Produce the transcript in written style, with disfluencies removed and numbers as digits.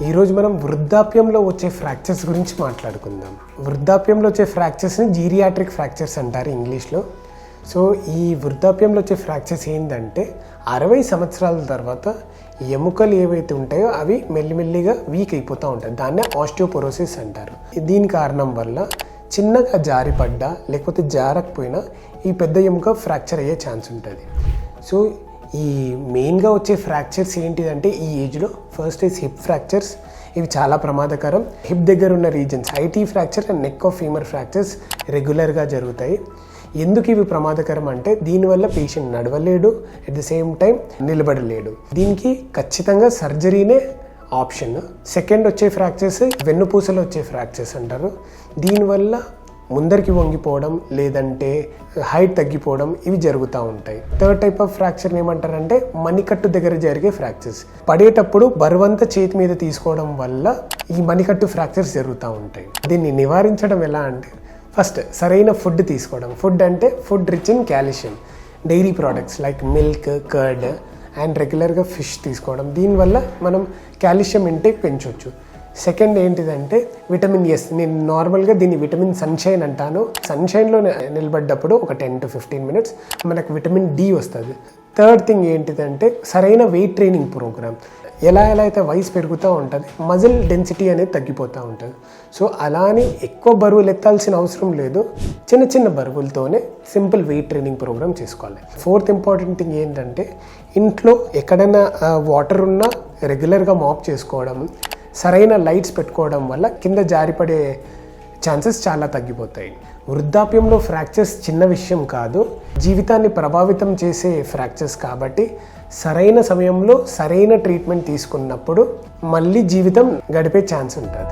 ఈరోజు మనం వృద్ధాప్యంలో వచ్చే ఫ్రాక్చర్స్ గురించి మాట్లాడుకుందాం. వృద్ధాప్యంలో వచ్చే ఫ్రాక్చర్స్ని జీరియాట్రిక్ ఫ్రాక్చర్స్ అంటారు ఇంగ్లీష్లో. సో ఈ వృద్ధాప్యంలో వచ్చే ఫ్రాక్చర్స్ ఏంటంటే 60 సంవత్సరాల తర్వాత ఎముకలు ఏవైతే ఉంటాయో అవి మెల్లిమెల్లిగా వీక్ అయిపోతూ ఉంటాయి. దాన్నే ఆస్టియోపోరోసిస్ అంటారు. దీని కారణం వల్ల చిన్నగా జారిపడ్డా లేకపోతే జారకపోయినా ఈ పెద్ద ఎముక ఫ్రాక్చర్ అయ్యే ఛాన్స్ ఉంటుంది. సో ఈ మెయిన్గా వచ్చే ఫ్రాక్చర్స్ ఏంటిదంటే ఈ ఏజ్లో ఫస్ట్ ఈజ్ హిప్ ఫ్రాక్చర్స్. ఇవి చాలా ప్రమాదకరం. హిప్ దగ్గర ఉన్న reasons IT fracture and neck of femur fractures రెగ్యులర్గా జరుగుతాయి. ఎందుకు ఇవి ప్రమాదకరం అంటే దీనివల్ల పేషెంట్ నడవలేడు, అట్ ది సేమ్ టైం నిలబడలేడు. దీనికి ఖచ్చితంగా సర్జరీనే ఆప్షన్. సెకండ్ వచ్చే ఫ్రాక్చర్స్ వెన్నుపూసలో వచ్చే ఫ్రాక్చర్స్ అంటారు. దీనివల్ల ముందరికి వంగిపోవడం లేదంటే హైట్ తగ్గిపోవడం ఇవి జరుగుతూ ఉంటాయి. థర్డ్ టైప్ ఆఫ్ ఫ్రాక్చర్ ఏమంటారంటే మణికట్టు దగ్గర జరిగే ఫ్రాక్చర్స్. పడేటప్పుడు బరువంతా చేతి మీద తీసుకోవడం వల్ల ఈ మణికట్టు ఫ్రాక్చర్స్ జరుగుతూ ఉంటాయి. దీన్ని నివారించడం ఎలా అంటే ఫస్ట్ సరైన ఫుడ్ తీసుకోవడం. ఫుడ్ అంటే food rich in calcium. Dairy products like milk, curd and రెగ్యులర్గా ఫిష్ తీసుకోవడం. దీనివల్ల మనం కాల్షియం ఇంటేక్ పెంచవచ్చు. సెకండ్ ఏంటిదంటే విటమిన్ ఎస్. నేను నార్మల్గా దీన్ని విటమిన్ సన్షైన్ అంటాను. సన్షైన్లో నిలబడ్డప్పుడు ఒక 10 to 15 minutes మనకు విటమిన్ డి వస్తుంది. థర్డ్ థింగ్ ఏంటిదంటే సరైన వెయిట్ ట్రైనింగ్ ప్రోగ్రామ్. ఎలా అయితే వయసు పెరుగుతూ ఉంటుంది మజిల్ డెన్సిటీ అనేది తగ్గిపోతూ ఉంటుంది. సో అలా అని ఎక్కువ బరువులు ఎత్తాల్సిన అవసరం లేదు. చిన్న చిన్న బరువులతోనే సింపుల్ వెయిట్ ట్రైనింగ్ ప్రోగ్రామ్ చేసుకోవాలి. ఫోర్త్ ఇంపార్టెంట్ థింగ్ ఏంటంటే ఇంట్లో ఎక్కడైనా వాటర్ ఉన్నా రెగ్యులర్గా మాప్ చేసుకోవడం, సరైన లైట్స్ పెట్టుకోవడం వల్ల కింద జారిపడే ఛాన్సెస్ చాలా తగ్గిపోతాయి. వృద్ధాప్యంలో ఫ్రాక్చర్స్ చిన్న విషయం కాదు, జీవితాన్ని ప్రభావితం చేసే ఫ్రాక్చర్స్ కాబట్టి సరైన సమయంలో సరైన ట్రీట్మెంట్ తీసుకున్నప్పుడు మళ్ళీ జీవితం గడిపే ఛాన్స్ ఉంటుంది.